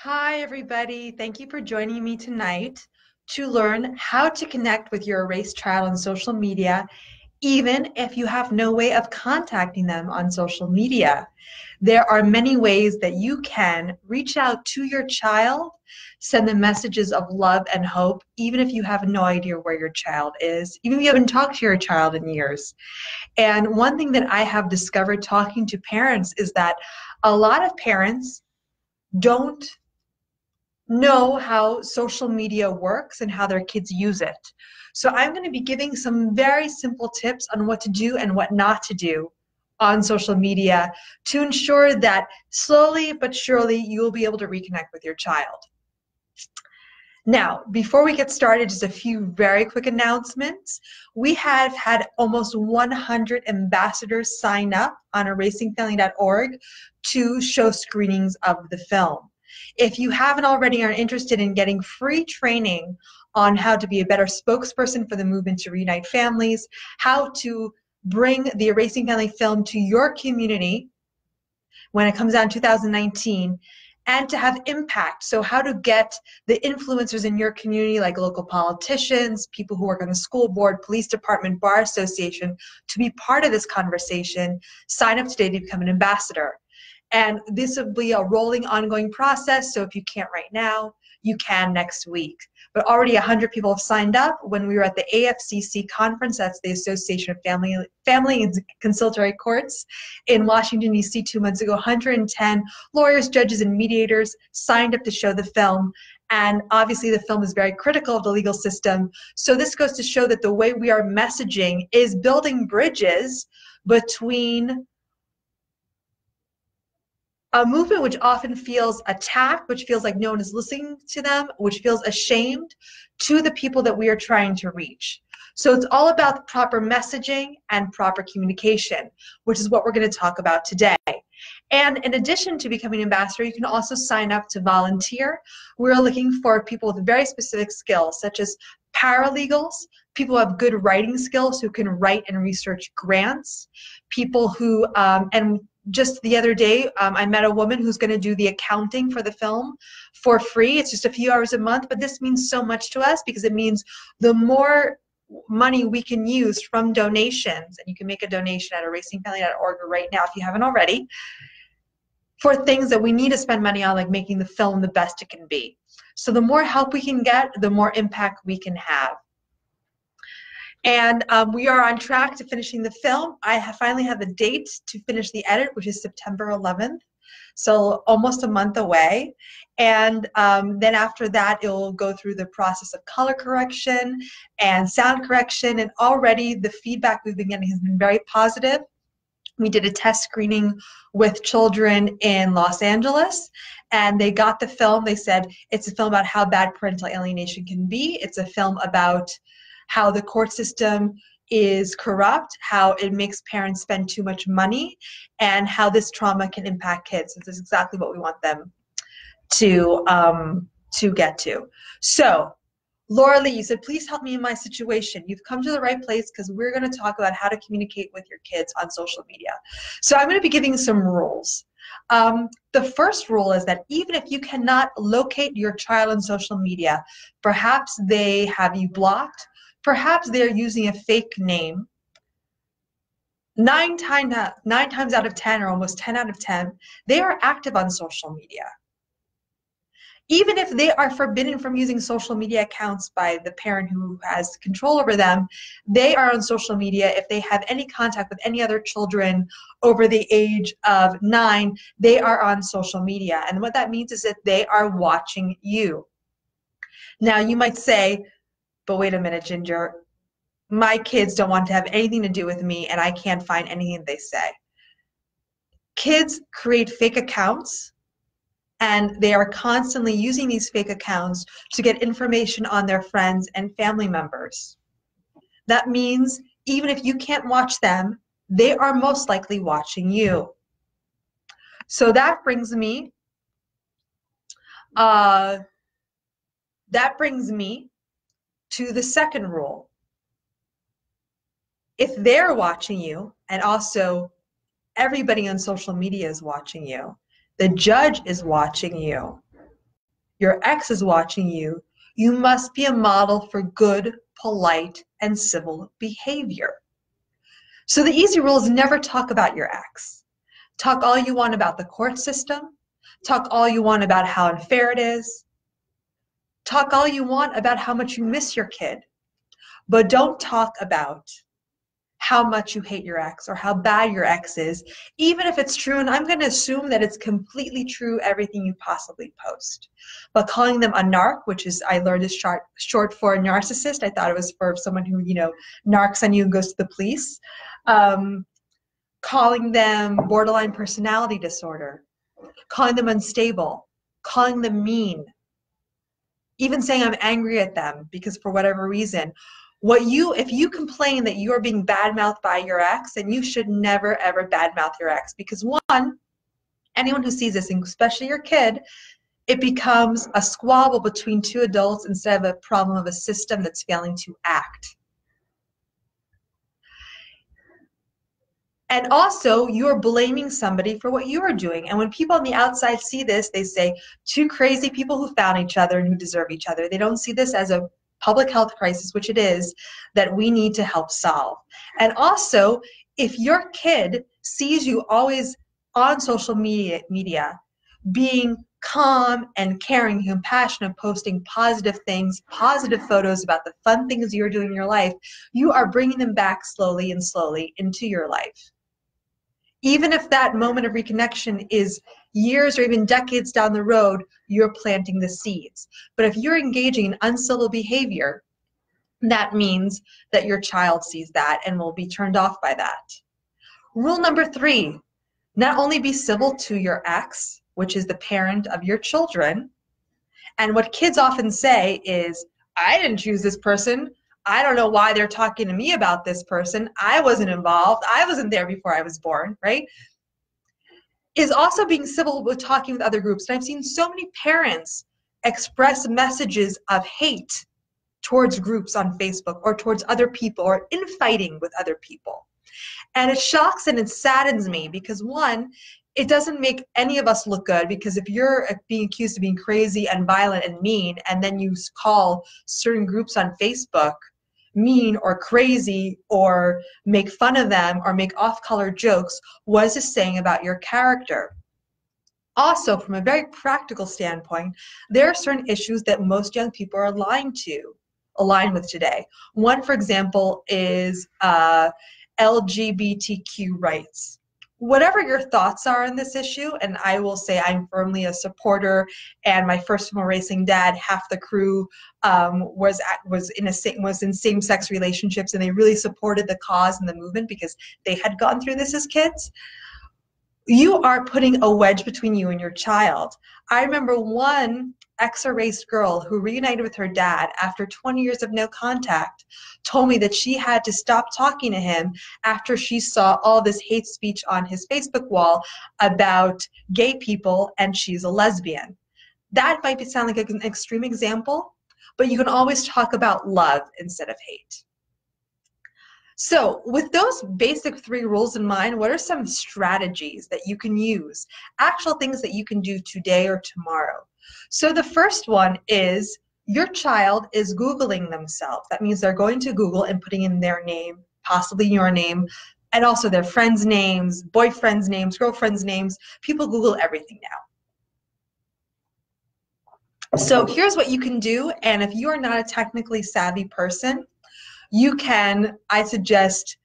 Hi, everybody. Thank you for joining me tonight to learn how to connect with your erased child on social media, even if you have no way of contacting them on social media. There are many ways that you can reach out to your child, send them messages of love and hope, even if you have no idea where your child is, even if you haven't talked to your child in years. And one thing that I have discovered talking to parents is that a lot of parents don't know how social media works and how their kids use it. So I'm going to be giving some very simple tips on what to do and what not to do on social media to ensure that slowly but surely you will be able to reconnect with your child. Now, before we get started, just a few very quick announcements. We have had almost 100 ambassadors sign up on erasingfamily.org to show screenings of the film. If you haven't already or are interested in getting free training on how to be a better spokesperson for the movement to reunite families, how to bring the Erasing Family film to your community when it comes out in 2019, and to have impact. So how to get the influencers in your community, like local politicians, people who work on the school board, police department, bar association, to be part of this conversation. Sign up today to become an ambassador. And this will be a rolling, ongoing process. So if you can't right now, you can next week. But already 100 people have signed up. When we were at the AFCC conference, that's the Association of Family and Conciliatory Courts in Washington, D.C. 2 months ago, 110 lawyers, judges, and mediators signed up to show the film. And obviously the film is very critical of the legal system. So this goes to show that the way we are messaging is building bridges between a movement which often feels attacked, which feels like no one is listening to them, which feels ashamed, to the people that we are trying to reach. So it's all about the proper messaging and proper communication, which is what we're going to talk about today. And in addition to becoming an ambassador, you can also sign up to volunteer. We're looking for people with very specific skills, such as paralegals, people who have good writing skills who can write and research grants, people who, and just the other day, I met a woman who's going to do the accounting for the film for free. It's just a few hours a month, but this means so much to us because it means the more money we can use from donations, and you can make a donation at erasingfamily.org right now if you haven't already, for things that we need to spend money on, like making the film the best it can be. So the more help we can get, the more impact we can have. And we are on track to finishing the film. I finally have a date to finish the edit, which is September 11th, so almost a month away. And then after that, it will go through the process of color correction and sound correction. And already the feedback we've been getting has been very positive. We did a test screening with children in Los Angeles, and they got the film. They said it's a film about how bad parental alienation can be. It's a film about how the court system is corrupt, how it makes parents spend too much money, and how this trauma can impact kids. This is exactly what we want them to get to. So, Laura Lee, you said, please help me in my situation. You've come to the right place because we're going to talk about how to communicate with your kids on social media. So I'm going to be giving some rules. The first rule is that even if you cannot locate your child on social media, perhaps they have you blocked, perhaps they're using a fake name. 9 times out of 10, or almost 10 out of 10, they are active on social media. Even if they are forbidden from using social media accounts by the parent who has control over them, they are on social media. If they have any contact with any other children over the age of 9, they are on social media. And what that means is that they are watching you. Now, you might say, but wait a minute, Ginger, my kids don't want to have anything to do with me and I can't find anything they say. Kids create fake accounts, and they are constantly using these fake accounts to get information on their friends and family members. That means even if you can't watch them, they are most likely watching you. So that brings me to the second rule. If they're watching you, and also everybody on social media is watching you, the judge is watching you, your ex is watching you, you must be a model for good, polite, and civil behavior. So the easy rule is never talk about your ex. Talk all you want about the court system. Talk all you want about how unfair it is. Talk all you want about how much you miss your kid. But don't talk about how much you hate your ex or how bad your ex is, even if it's true. And I'm going to assume that it's completely true, everything you possibly post. But calling them a narc, which is, I learned is short for a narcissist. I thought it was for someone who, narcs on you and goes to the police. Calling them borderline personality disorder, calling them unstable, calling them mean, even saying I'm angry at them because for whatever reason. If you complain that you are being badmouthed by your ex, then you should never ever badmouth your ex, because one, anyone who sees this, especially your kid, it becomes a squabble between two adults instead of a problem of a system that's failing to act. And also, you're blaming somebody for what you are doing. And when people on the outside see this, they say, two crazy people who found each other and who deserve each other. They don't see this as a public health crisis, which it is, that we need to help solve. And also, if your kid sees you always on social media being calm and caring and compassionate, posting positive things, positive photos about the fun things you're doing in your life, you are bringing them back slowly and slowly into your life. Even if that moment of reconnection is years or even decades down the road, you're planting the seeds. But if you're engaging in uncivil behavior, that means that your child sees that and will be turned off by that. Rule number 3, not only be civil to your ex, which is the parent of your children, and what kids often say is, I didn't choose this person. I don't know why they're talking to me about this person. I wasn't involved. I wasn't there before I was born, right? Is also being civil with talking with other groups. And I've seen so many parents express messages of hate towards groups on Facebook or towards other people or infighting with other people. And it shocks and it saddens me because, one, it doesn't make any of us look good, because if you're being accused of being crazy and violent and mean, and then you call certain groups on Facebook mean or crazy or make fun of them or make off-color jokes, what is this saying about your character? Also, from a very practical standpoint, there are certain issues that most young people are aligned with today. One, for example, is LGBTQ rights. Whatever your thoughts are on this issue, and I will say I'm firmly a supporter, and my first film, Erasing Dad, half the crew was in same-sex relationships, and they really supported the cause and the movement because they had gone through this as kids. You are putting a wedge between you and your child. I remember one ex-erased girl who reunited with her dad after 20 years of no contact told me that she had to stop talking to him after she saw all this hate speech on his Facebook wall about gay people, and she's a lesbian. That might sound like an extreme example, but you can always talk about love instead of hate. So with those basic 3 rules in mind, what are some strategies that you can use, actual things that you can do today or tomorrow? So the first one is, your child is Googling themselves. That means they're going to Google and putting in their name, possibly your name, and also their friends' names, boyfriends' names, girlfriends' names. People Google everything now. So here's what you can do, and if you are not a technically savvy person, you can, I suggest,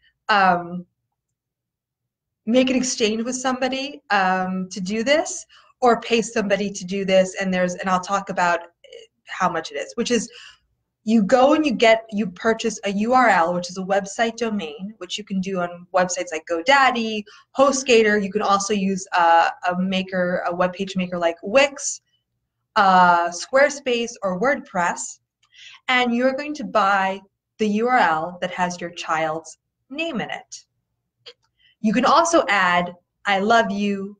make an exchange with somebody to do this, or pay somebody to do this, and I'll talk about how much it is, which is, you go and you purchase a URL, which is a website domain, which you can do on websites like GoDaddy, HostGator. You can also use a web page maker like Wix, Squarespace, or WordPress, and you're going to buy the URL that has your child's name in it. You can also add, I love you,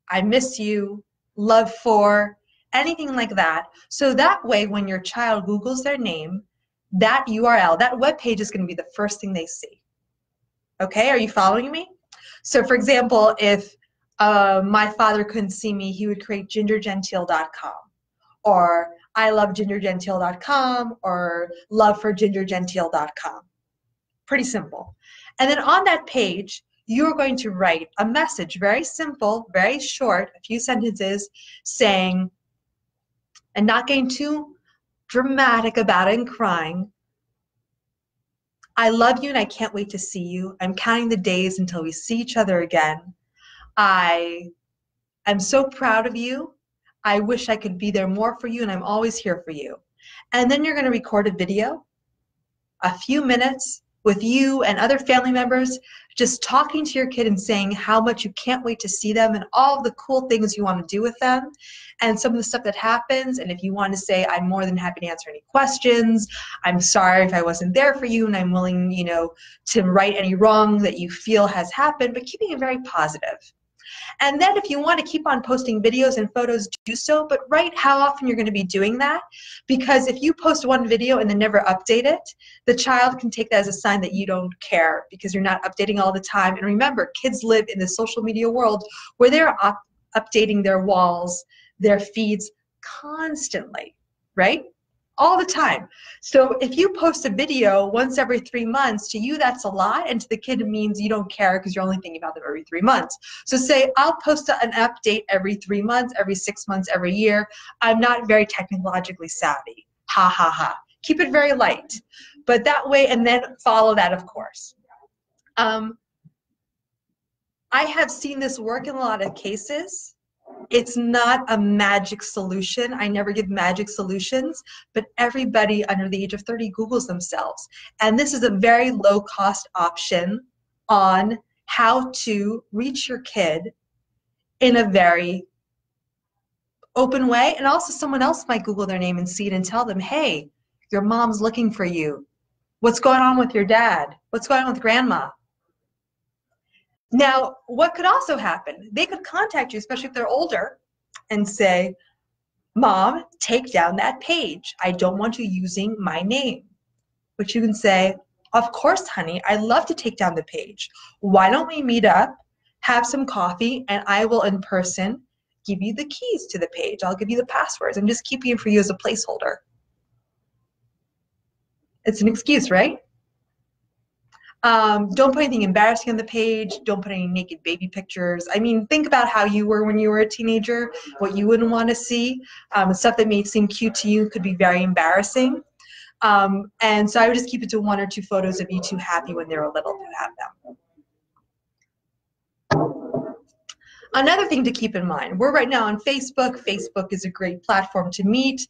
I miss you, love for, anything like that. So that way, when your child Googles their name, that URL, that web page is going to be the first thing they see. Okay, are you following me? So for example, if my father couldn't see me, he would create gingergentile.com. or ilovegingergentile.com or loveforgingergentile.com. Pretty simple. And then on that page, you're going to write a message, very simple, very short, a few sentences saying, and not getting too dramatic about it and crying, I love you and I can't wait to see you. I'm counting the days until we see each other again. I am so proud of you. I wish I could be there more for you, and I'm always here for you. And then you're going to record a video, a few minutes, with you and other family members, just talking to your kid and saying how much you can't wait to see them and all of the cool things you want to do with them and some of the stuff that happens. And if you want to say, I'm more than happy to answer any questions, I'm sorry if I wasn't there for you, and I'm willing, you know, to right any wrong that you feel has happened, but keeping it very positive. And then if you want to keep on posting videos and photos, do so, but write how often you're going to be doing that, because if you post one video and then never update it, the child can take that as a sign that you don't care because you're not updating all the time. And remember, kids live in the social media world where they're updating their walls, their feeds constantly, right? All the time. So if you post a video once every 3 months, to you that's a lot, and to the kid it means you don't care because you're only thinking about them every 3 months. So say, I'll post an update every 3 months, every 6 months, every year. I'm not very technologically savvy. Ha ha ha. Keep it very light. But that way, and then follow that, of course. I have seen this work in a lot of cases. It's not a magic solution. I never give magic solutions, but everybody under the age of 30 Googles themselves. And this is a very low cost option on how to reach your kid in a very open way. And also someone else might Google their name and see it and tell them, hey, your mom's looking for you. What's going on with your dad? What's going on with grandma? Now, what could also happen? They could contact you, especially if they're older, and say, Mom, take down that page. I don't want you using my name. Which you can say, of course, honey, I'd love to take down the page. Why don't we meet up, have some coffee, and I will in person give you the keys to the page. I'll give you the passwords. I'm just keeping it for you as a placeholder. It's an excuse, right? Don't put anything embarrassing on the page. Don't put any naked baby pictures. I mean, think about how you were when you were a teenager, what you wouldn't want to see. Stuff that may seem cute to you could be very embarrassing. And so I would just keep it to 1 or 2 photos of you two happy when they were little to have them. Another thing to keep in mind, we're right now on Facebook. Facebook is a great platform to meet.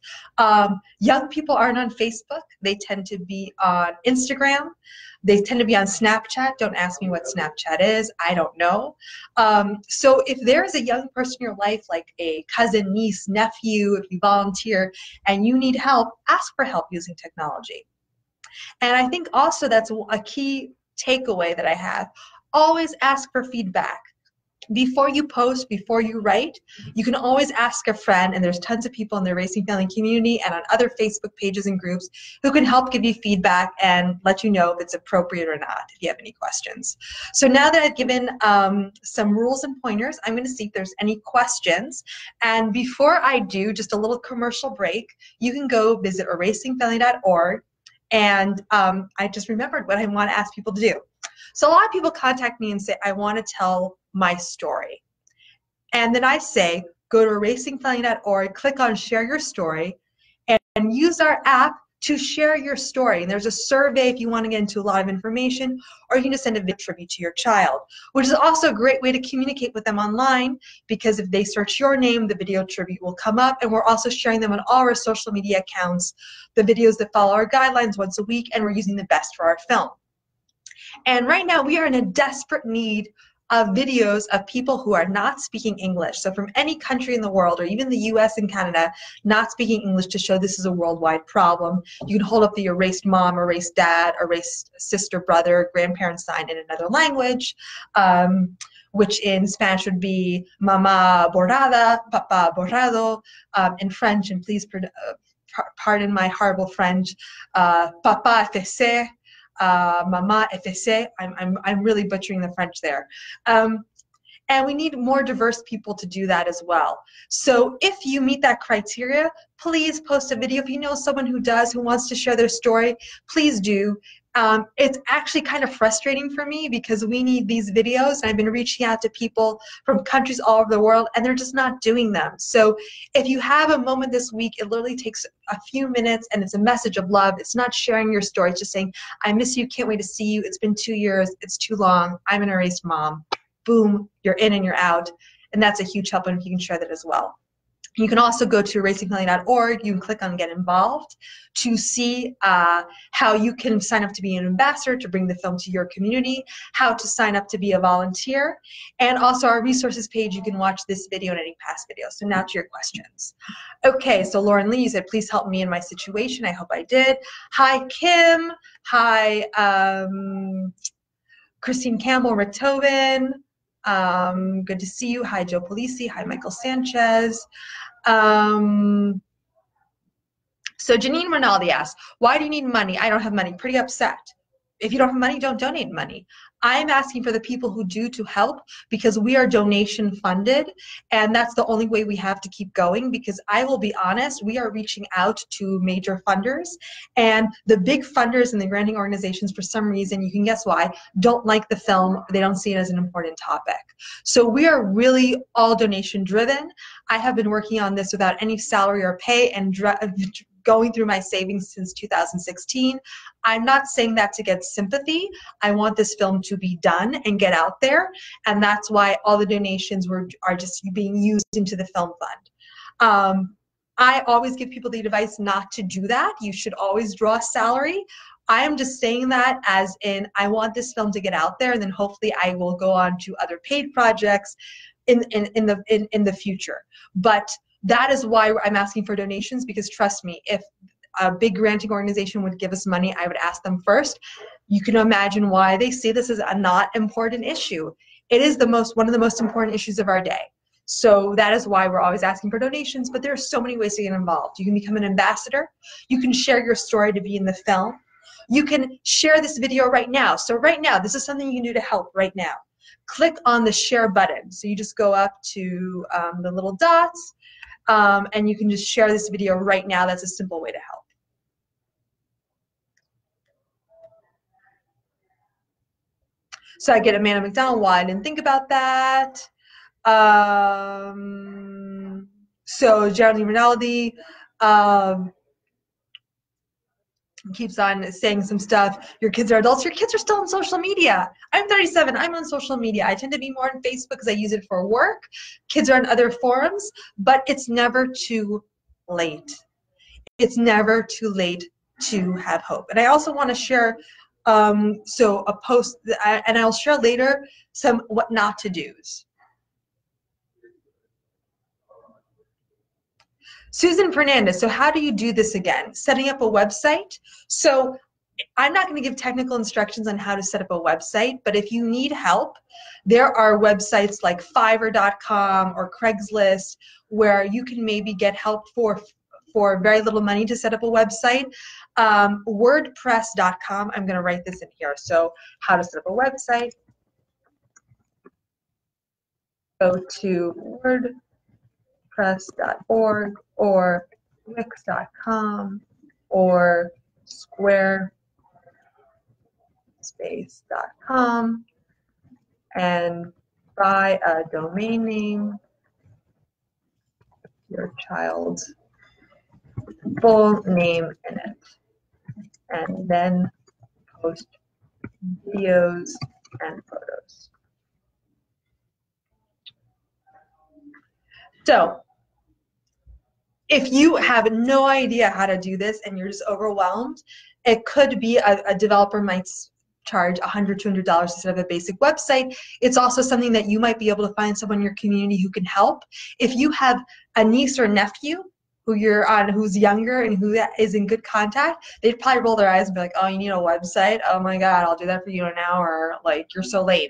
Young people aren't on Facebook. They tend to be on Instagram. They tend to be on Snapchat. Don't ask me what Snapchat is. I don't know. So if there's a young person in your life, like a cousin, niece, nephew, if you volunteer and you need help, ask for help using technology. And I think also that's a key takeaway that I have. Always ask for feedback. Before you post, before you write, you can always ask a friend, and there's tons of people in the Erasing Family community and on other Facebook pages and groups who can help give you feedback and let you know if it's appropriate or not, if you have any questions. So now that I've given some rules and pointers, I'm going to see if there's any questions. And before I do, just a little commercial break, you can go visit erasingfamily.org, and I just remembered what I want to ask people to do. So a lot of people contact me and say, I want to tell my story. And then I say, go to erasingfamily.org, click on share your story, and use our app to share your story. And there's a survey if you want to get into a lot of information, or you can just send a video tribute to your child, which is also a great way to communicate with them online, because if they search your name, the video tribute will come up. And we're also sharing them on all our social media accounts, the videos that follow our guidelines once a week, and we're using the best for our film. And right now we are in a desperate need of videos of people who are not speaking English. So from any country in the world, or even the US and Canada, not speaking English, to show this is a worldwide problem. You can hold up the erased mom, erased dad, erased sister, brother, grandparent sign in another language, which in Spanish would be mama borrada, papa borrado, in French, and please pardon my horrible French, papa effacé, Mama effacé. I'm really butchering the French there. And we need more diverse people to do that as well. So if you meet that criteria, please post a video. If you know someone who does, who wants to share their story, please do. It's actually kind of frustrating for me because we need these videos, and I've been reaching out to people from countries all over the world, and they're just not doing them. So if you have a moment this week, it literally takes a few minutes, and it's a message of love. It's not sharing your story. It's just saying, I miss you, can't wait to see you. It's been 2 years. It's too long. I'm an erased mom. Boom, you're in and you're out. And that's a huge help, and if you can share that as well. You can also go to erasingfamily.org. You can click on Get Involved to see how you can sign up to be an ambassador to bring the film to your community, how to sign up to be a volunteer, and also our resources page. You can watch this video and any past videos. So now to your questions. Okay, so Lauren Lee, you said, please help me in my situation. I hope I did. Hi, Kim. Hi, Christine Campbell, Rick Tobin. Good to see you. Hi, Joe Polisi. Hi, Michael Sanchez. So Janine Rinaldi asks, why do you need money? I don't have money. Pretty upset. If you don't have money, don't donate money. I'm asking for the people who do to help, because we are donation funded, and that's the only way we have to keep going, because I will be honest, we are reaching out to major funders, and the big funders and the granting organizations, for some reason, you can guess why, don't like the film. They don't see it as an important topic. So we are really all donation driven. I have been working on this without any salary or pay and going through my savings since 2016. I'm not saying that to get sympathy. I want this film to be done and get out there, and that's why all the donations are just being used into the film fund. I always give people the advice not to do that. You should always draw a salary. I am just saying that as in, I want this film to get out there, and then hopefully I will go on to other paid projects in the future. But that is why I'm asking for donations, because trust me, if a big granting organization would give us money, I would ask them first. You can imagine why they see this as a not important issue. It is one of the most important issues of our day. So that is why we're always asking for donations, but there are so many ways to get involved. You can become an ambassador. You can share your story to be in the film. You can share this video right now. So right now, this is something you can do to help right now. Click on the share button. So you just go up to the little dots, and you can just share this video right now. That's a simple way to help. So I get Amanda McDonald, why I didn't think about that. So Geraldine Rinaldi keeps on saying some stuff. Your kids are adults. Your kids are still on social media. I'm 37. I'm on social media. I tend to be more on Facebook because I use it for work. Kids are on other forums, but it's never too late. It's never too late to have hope. And I also want to share so a post, and I'll share later some what not to do's. Susan Fernandez, so how do you do this again? Setting up a website. So I'm not going to give technical instructions on how to set up a website, but if you need help, there are websites like Fiverr.com or Craigslist where you can maybe get help for very little money to set up a website. WordPress.com, I'm going to write this in here. So how to set up a website. Go to WordPress.org or Wix.com or Squarespace.com and buy a domain name, your child's full name in it, and then post videos and photos. So if you have no idea how to do this and you're just overwhelmed, it could be a developer might charge $100, $200 instead of a basic website. It's also something that you might be able to find someone in your community who can help. If you have a niece or nephew who's younger and who is in good contact, they'd probably roll their eyes and be like, oh, you need a website? Oh my God, I'll do that for you in an hour. Like, you're so lame.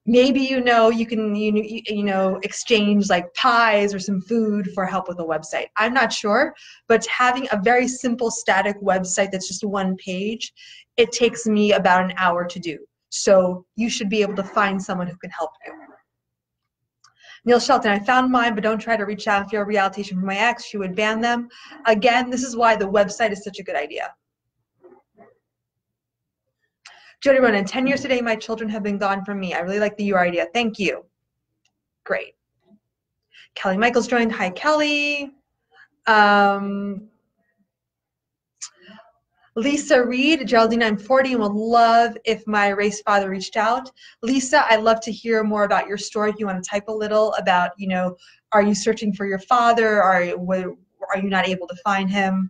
Maybe you can exchange like pies or some food for help with a website. I'm not sure, but having a very simple static website that's just one page, it takes me about an hour to do. So you should be able to find someone who can help you. Neil Shelton, I found mine, but don't try to reach out and feel reallocation from my ex. She would ban them. Again, this is why the website is such a good idea. Jody Ronan, 10 years today, my children have been gone from me. I really like the your idea. Thank you. Great. Kelly Michaels joined. Hi, Kelly. Lisa Reed, Geraldine, I'm 40 and would love if my erased father reached out. Lisa, I'd love to hear more about your story. If you want to type a little about, you know, are you searching for your father? Are you not able to find him?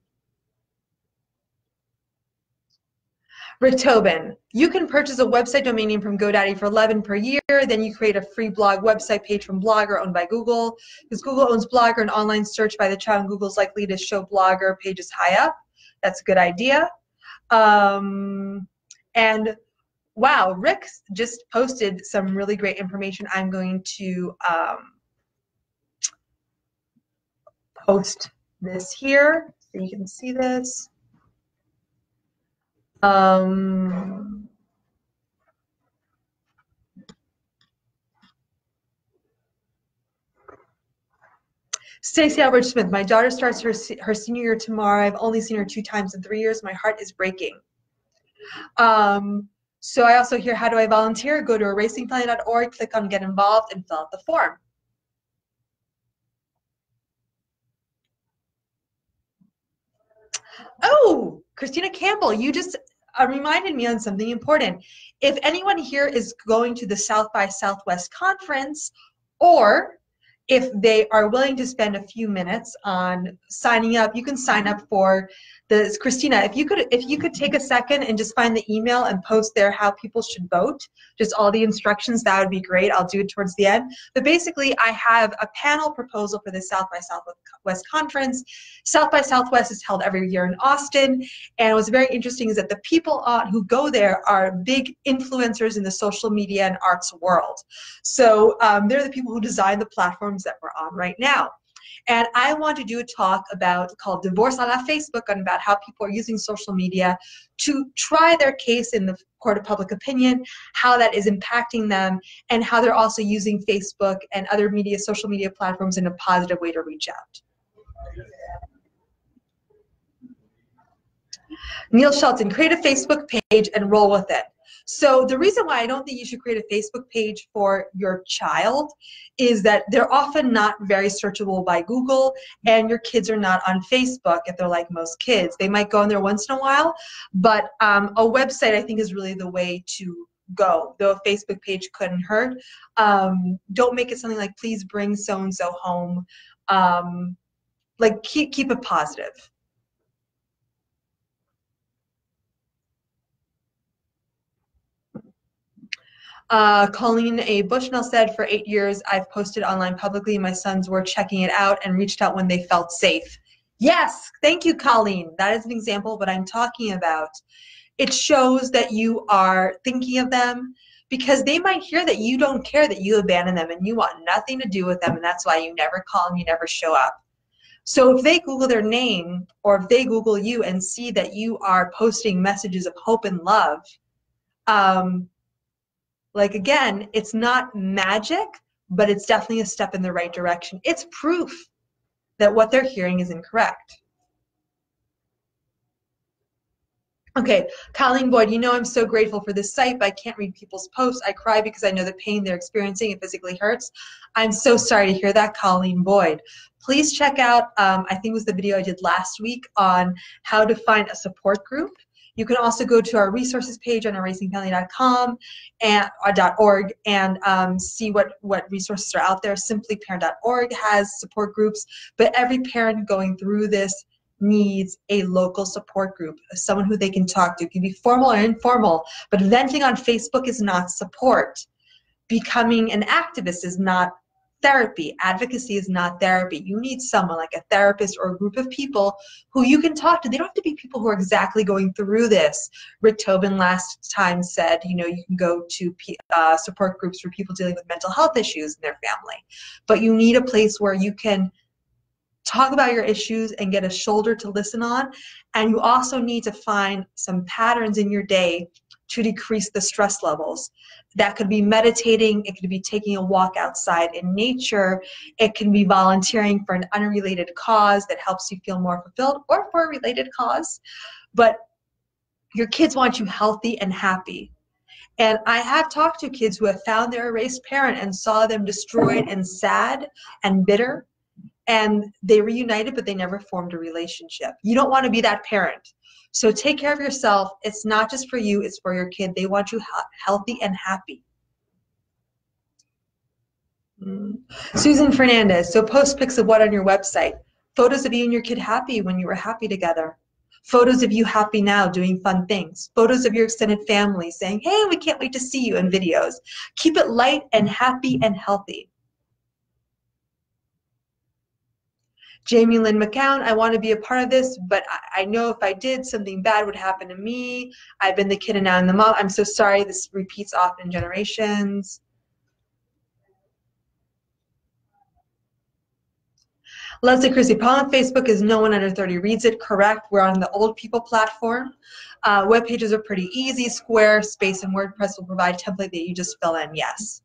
Rick Tobin, you can purchase a website domain name from GoDaddy for $11 per year. Then you create a free blog website page from Blogger owned by Google. Because Google owns Blogger, and online search by the child, and Google's likely to show Blogger pages high up. That's a good idea. And wow, Rick just posted some really great information. I'm going to post this here so you can see this. Stacey Albert Smith, my daughter starts her senior year tomorrow. I've only seen her 2 times in 3 years. My heart is breaking. So I also hear, how do I volunteer? Go to erasingfamily.org, click on get involved, and fill out the form. Oh, Christina Campbell, you just reminded me on something important. If anyone here is going to the South by Southwest conference, or if they are willing to spend a few minutes on signing up, you can sign up for the, Christina, if you could take a second and just find the email and post there how people should vote, just all the instructions, that would be great. I'll do it towards the end. But basically, I have a panel proposal for the South by Southwest conference. South by Southwest is held every year in Austin, and what's very interesting is that the people who go there are big influencers in the social media and arts world. So they're the people who design the platforms that we're on right now. And I want to do a talk called Divorce a la Facebook, on about how people are using social media to try their case in the court of public opinion, how that is impacting them, and how they're also using Facebook and other social media platforms in a positive way to reach out. Neil Shelton, create a Facebook page and roll with it. So the reason why I don't think you should create a Facebook page for your child is that they're often not very searchable by Google, and your kids are not on Facebook if they're like most kids. They might go on there once in a while, but a website I think is really the way to go, though a Facebook page couldn't hurt. Don't make it something like, please bring so-and-so home. Like keep it positive. Colleen A. Bushnell said, for 8 years, I've posted online publicly. My sons were checking it out and reached out when they felt safe. Yes, thank you, Colleen. That is an example of what I'm talking about. It shows that you are thinking of them, because they might hear that you don't care, that you abandon them and you want nothing to do with them, and that's why you never call them, you never show up. So if they Google their name, or if they Google you and see that you are posting messages of hope and love, like, again, it's not magic, but it's definitely a step in the right direction. It's proof that what they're hearing is incorrect. Okay, Colleen Boyd, you know I'm so grateful for this site, but I can't read people's posts. I cry because I know the pain they're experiencing. It physically hurts. I'm so sorry to hear that, Colleen Boyd. Please check out, I think it was the video I did last week on how to find a support group. You can also go to our resources page on erasingfamily.com and .org and see what resources are out there. Simplyparent.org has support groups, but every parent going through this needs a local support group, someone who they can talk to. It can be formal or informal, but venting on Facebook is not support. Becoming an activist is not therapy. Advocacy is not therapy. You need someone like a therapist or a group of people who you can talk to. They don't have to be people who are exactly going through this. Rick Tobin last time said, you know, you can go to support groups for people dealing with mental health issues in their family. But you need a place where you can talk about your issues and get a shoulder to listen on. And you also need to find some patterns in your day to decrease the stress levels. That could be meditating, it could be taking a walk outside in nature, it can be volunteering for an unrelated cause that helps you feel more fulfilled, or for a related cause. But your kids want you healthy and happy. And I have talked to kids who have found their erased parent and saw them destroyed and sad and bitter, and they reunited, but they never formed a relationship. You don't want to be that parent. So take care of yourself. It's not just for you, it's for your kid. They want you healthy and happy. Susan Fernandez, so post pics of what on your website? Photos of you and your kid happy when you were happy together. Photos of you happy now doing fun things. Photos of your extended family saying, hey, we can't wait to see you, in videos. Keep it light and happy and healthy. Jamie Lynn McCown, I want to be a part of this, but I know if I did, something bad would happen to me. I've been the kid and now I'm the mom. I'm so sorry. This repeats often in generations. Leslie Christie, problem on Facebook is no one under 30 reads it. Correct. We're on the old people platform. Web pages are pretty easy. Squarespace and WordPress will provide a template that you just fill in. Yes.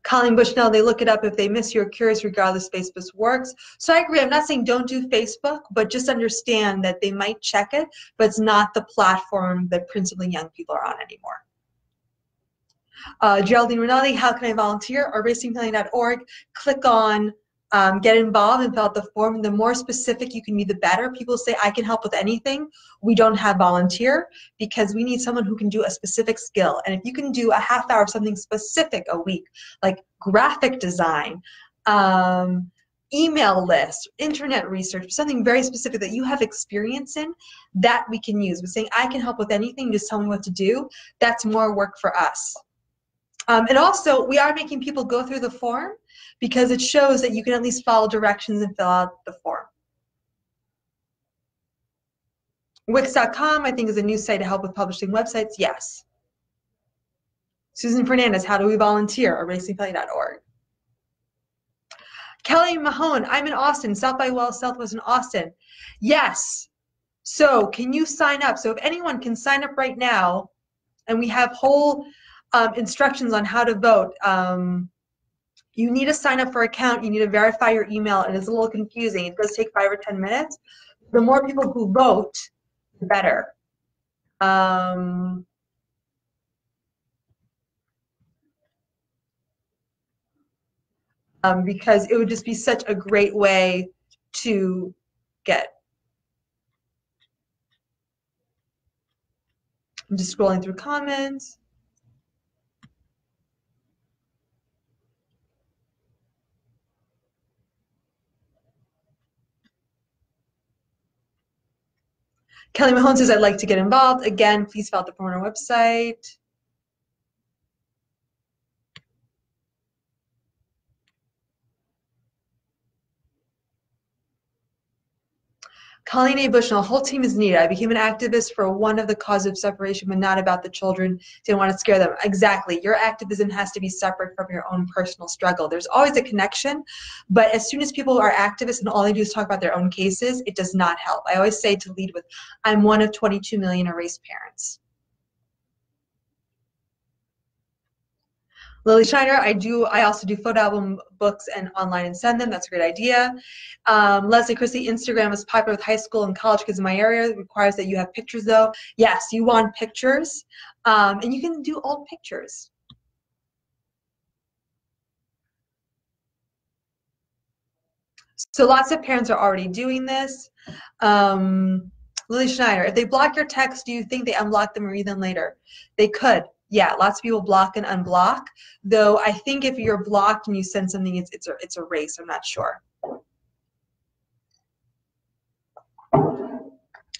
Colleen Bushnell, they look it up if they miss you or curious, regardless Facebook works. So I agree. I'm not saying don't do Facebook, but just understand that they might check it, but it's not the platform that principally young people are on anymore. Geraldine Rinaldi, how can I volunteer? erasingfamily.org. Click on get involved and fill out the form. The more specific you can be, the better. People say, I can help with anything. We don't have volunteer because we need someone who can do a specific skill. And if you can do a half hour of something specific a week, like graphic design, email list, internet research, something very specific that you have experience in, that we can use. But saying, I can help with anything, just tell me what to do, that's more work for us. And also, we are making people go through the form because it shows that you can at least follow directions and fill out the form. Wix.com, I think, is a new site to help with publishing websites. Yes. Susan Fernandez, how do we volunteer? erasingfamily.org. Kelly Mahone, I'm in Austin, South by Southwest in Austin. Yes. So can you sign up? So if anyone can sign up right now, and we have whole instructions on how to vote. You need to sign up for an account. You need to verify your email, and it's a little confusing. It does take 5 or 10 minutes. The more people who vote, the better. Because it would just be such a great way to get. I'm just scrolling through comments. Kelly Mahone says, I'd like to get involved. Again, please fill out the form on our website. Colleen A. Bushnell, whole team is needed. I became an activist for one of the causes of separation, but not about the children. Didn't want to scare them. Exactly. Your activism has to be separate from your own personal struggle. There's always a connection, but as soon as people are activists and all they do is talk about their own cases, it does not help. I always say to lead with, I'm one of 22 million erased parents. Lily Schneider, I also do photo album books and online and send them. That's a great idea. Leslie Christie, Instagram is popular with high school and college kids in my area. It requires that you have pictures though. Yes, you want pictures. And you can do old pictures. So lots of parents are already doing this. Lily Schneider, if they block your text, do you think they unblock them or read them later? They could. Yeah, lots of people block and unblock. Though I think if you're blocked and you send something, it's a race. I'm not sure.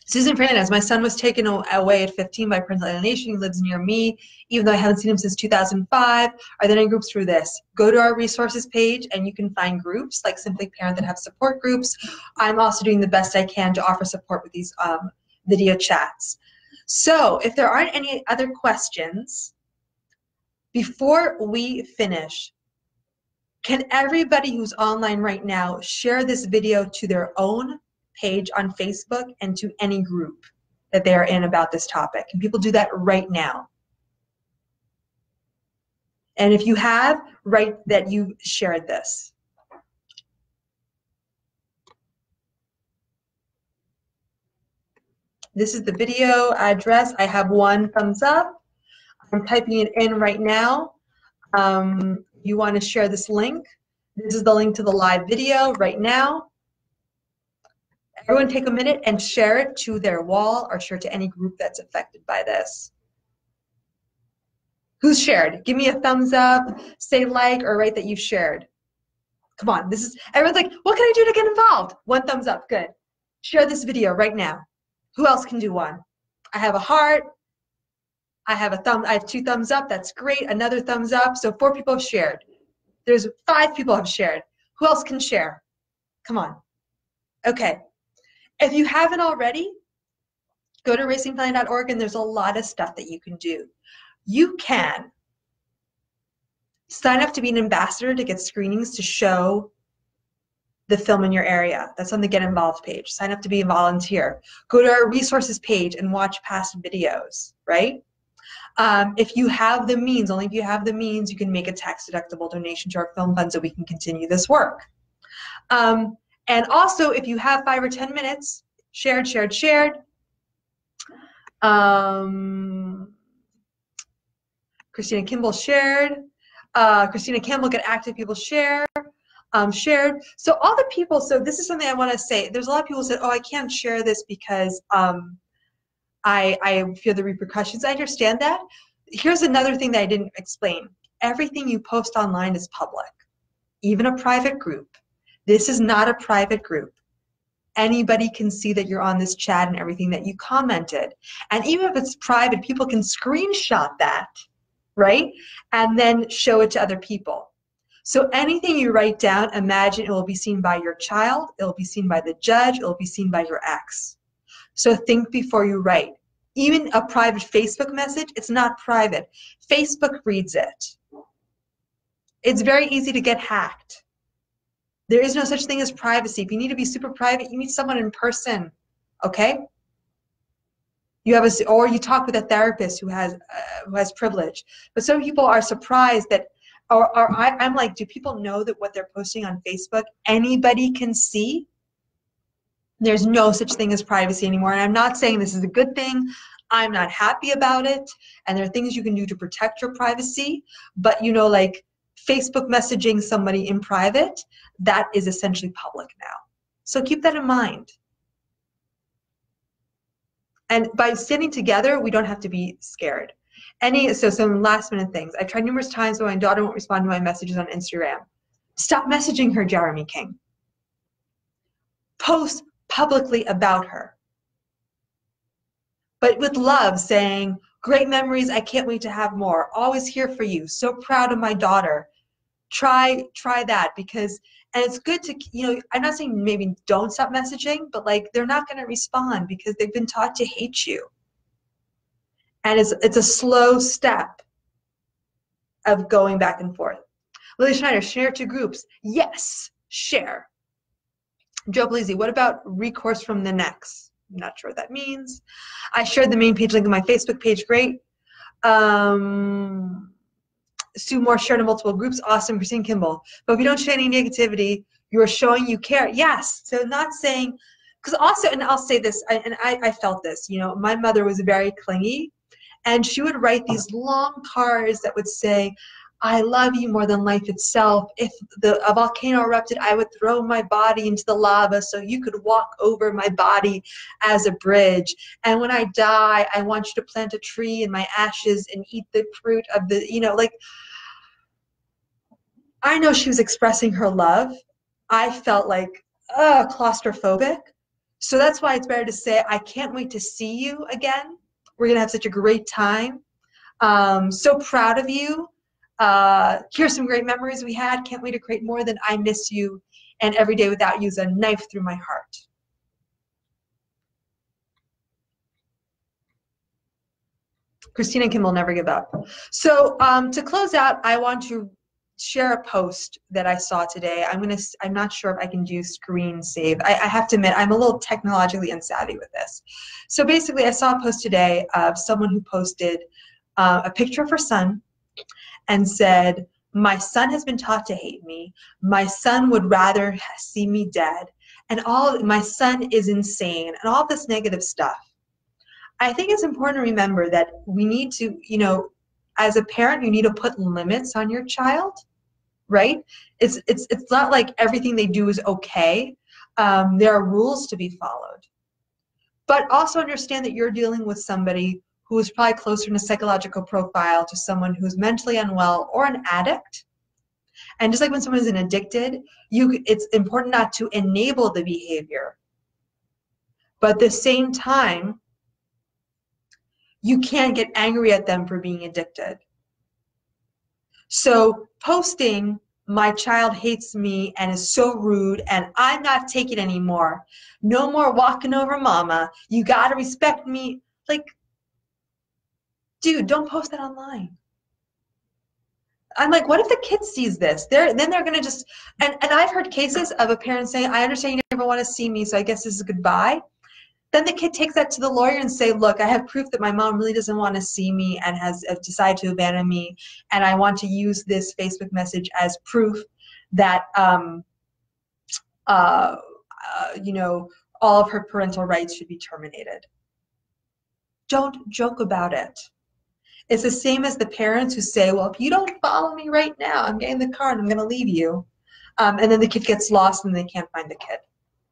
Susan Fernandez, my son was taken away at 15 by parental alienation. He lives near me, even though I haven't seen him since 2005. Are there any groups for this? Go to our resources page and you can find groups like Simply Parent that have support groups. I'm also doing the best I can to offer support with these video chats. So if there aren't any other questions, before we finish, Can everybody who's online right now share this video to their own page on Facebook and to any group that they are in about this topic? Can people do that right now? And if you have, write that you shared this. This is the video address. I have 1 thumbs up. I'm typing it in right now. You want to share this link. This is the link to the live video right now. Everyone take a minute and share it to their wall or share it to any group that's affected by this. Who's shared? Give me a thumbs up, say like, or write that you shared. Come on, this is, everyone's like, what can I do to get involved? 1 thumbs up, good. Share this video right now. Who else can do 1? I have a heart. I have 2 thumbs up, that's great. Another thumbs up, so 4 people have shared. There's 5 people have shared. Who else can share? Come on. Okay. If you haven't already, go to erasingfamily.org and there's a lot of stuff that you can do. You can sign up to be an ambassador to get screenings to show the film in your area. That's on the Get Involved page. Sign up to be a volunteer. Go to our resources page and watch past videos, right? If you have the means, only if you have the means, you can make a tax-deductible donation to our film fund so we can continue this work. And also, if you have 5 or 10 minutes, shared. Christina Kimball shared. Christina Campbell, Get Active People share. Shared. So all the people, so this is something I want to say. There's a lot of people who said, oh, I can't share this because I fear the repercussions. I understand that. Here's another thing that I didn't explain. Everything you post online is public, even a private group. This is not a private group. Anybody can see that you're on this chat and everything that you commented. And even if it's private, people can screenshot that, right? And then show it to other people. So anything you write down, imagine it will be seen by your child, it will be seen by the judge, it will be seen by your ex. So think before you write. Even a private Facebook message, it's not private. Facebook reads it. It's very easy to get hacked. There is no such thing as privacy. If you need to be super private, you meet someone in person, okay? You have or you talk with a therapist who has privilege. But some people are surprised that, I'm like, do people know that what they're posting on Facebook, anybody can see? There's no such thing as privacy anymore. And I'm not saying this is a good thing. I'm not happy about it. And there are things you can do to protect your privacy. But, you know, like Facebook messaging somebody in private, that is essentially public now. So keep that in mind. And by standing together, we don't have to be scared. So some last minute things. I've tried numerous times, but my daughter won't respond to my messages on Instagram. Stop messaging her, Jeremy King. Post publicly about her. But with love, saying, great memories, I can't wait to have more. Always here for you. So proud of my daughter. Try that, because, and it's good to, you know, I'm not saying maybe don't stop messaging, but like they're not going to respond because they've been taught to hate you. And it's a slow step of going back and forth. Lily Schneider, share to groups. Yes, share. Joe Blizzy, what about recourse from the next? I'm not sure what that means. I shared the main page link on my Facebook page. Great. Sue Moore shared in multiple groups. Awesome. Christine Kimball. But if you don't share any negativity, you are showing you care. Yes. So not saying, because also, and I'll say this, I felt this, you know, my mother was very clingy, and she would write these long cards that would say, I love you more than life itself. If a volcano erupted, I would throw my body into the lava so you could walk over my body as a bridge. And when I die, I want you to plant a tree in my ashes and eat the fruit of the, you know, like, I know she was expressing her love. I felt like, claustrophobic. So that's why it's better to say, I can't wait to see you again. We're going to have such a great time. So proud of you. Here's some great memories we had. Can't wait to create more than I miss you. And every day without you is a knife through my heart. Christina Kim will never give up. So to close out, I want to share a post that I saw today. I'm not sure if I can do screen save. I have to admit, I'm a little technologically unsavvy with this. So basically, I saw a post today of someone who posted a picture of her son and said, "My son has been taught to hate me. My son would rather see me dead. And my son is insane," and all this negative stuff. I think it's important to remember that we need to, as a parent, you need to put limits on your child, right? It's not like everything they do is okay. There are rules to be followed. But also understand that you're dealing with somebody who is probably closer in a psychological profile to someone who's mentally unwell or an addict. And just like when someone is an addicted, it's important not to enable the behavior. But at the same time, you can't get angry at them for being addicted. So posting, "My child hates me and is so rude and I'm not taking it anymore. No more walking over mama. You got to respect me." Like, dude, don't post that online. I'm like, what if the kid sees this? Then they're going to just, and I've heard cases of a parent saying, "I understand you never want to see me, so I guess this is goodbye." Then the kid takes that to the lawyer and say, "Look, I have proof that my mom really doesn't want to see me and has decided to abandon me, and I want to use this Facebook message as proof that, all of her parental rights should be terminated." Don't joke about it. It's the same as the parents who say, "Well, if you don't follow me right now, I'm getting in the car and I'm going to leave you." And then the kid gets lost and they can't find the kid,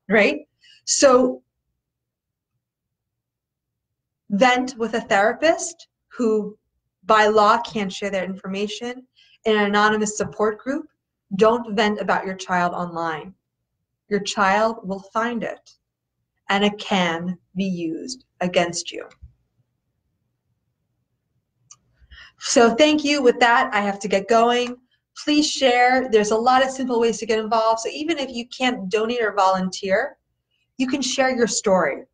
right? So vent with a therapist who by law can't share their information in an anonymous support group. Don't vent about your child online. Your child will find it and it can be used against you. So thank you. With that, I have to get going. Please share. There's a lot of simple ways to get involved. So even if you can't donate or volunteer, you can share your story.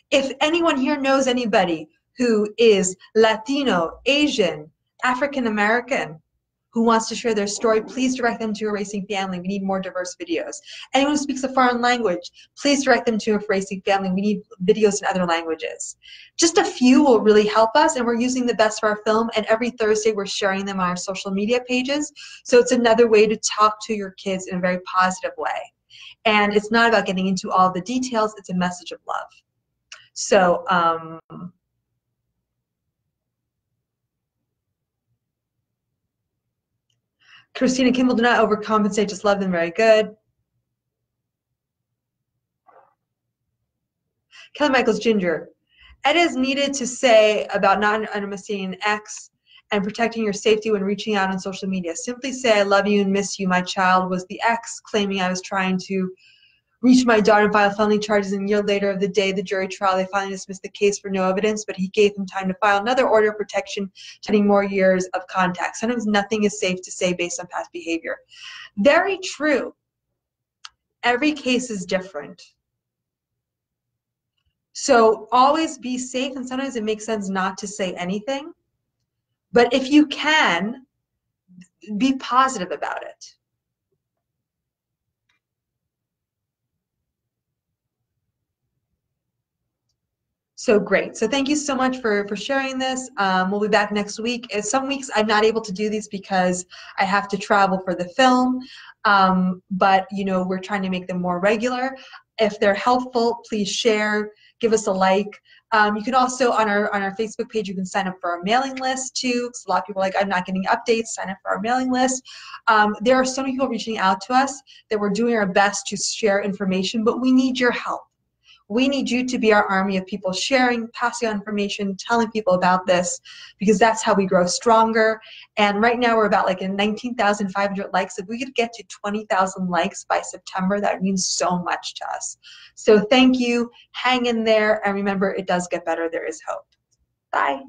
If anyone here knows anybody who is Latino, Asian, African American, who wants to share their story, please direct them to Erasing Family. We need more diverse videos. Anyone who speaks a foreign language, please direct them to Erasing Family. We need videos in other languages. Just a few will really help us, and we're using the best of our film, and every Thursday we're sharing them on our social media pages. So it's another way to talk to your kids in a very positive way. And it's not about getting into all the details, it's a message of love. So, Christina Kimball, do not overcompensate, just love them. Very good. Kelly Michaels, Ginger. It is needed to say about not anonymity an ex and protecting your safety when reaching out on social media. Simply say, "I love you and miss you. My child was the ex claiming I was trying to reach my daughter and file felony charges, and a year later of the day of the jury trial, they finally dismissed the case for no evidence, but he gave him time to file another order of protection, 10 more years of contact. Sometimes nothing is safe to say based on past behavior." Very true. Every case is different. So always be safe, and sometimes it makes sense not to say anything. But if you can, be positive about it. So great. So thank you so much for sharing this. We'll be back next week. Some weeks I'm not able to do these because I have to travel for the film, but we're trying to make them more regular. If they're helpful, please share, give us a like. You can also, on our Facebook page, you can sign up for our mailing list too. A lot of people are like, "I'm not getting updates." Sign up for our mailing list. There are so many people reaching out to us that we're doing our best to share information, but we need your help. We need you to be our army of people sharing, passing on information, telling people about this, because that's how we grow stronger. And right now we're about like 19,500 likes. If we could get to 20,000 likes by September, that means so much to us. So thank you. Hang in there. And remember, it does get better. There is hope. Bye.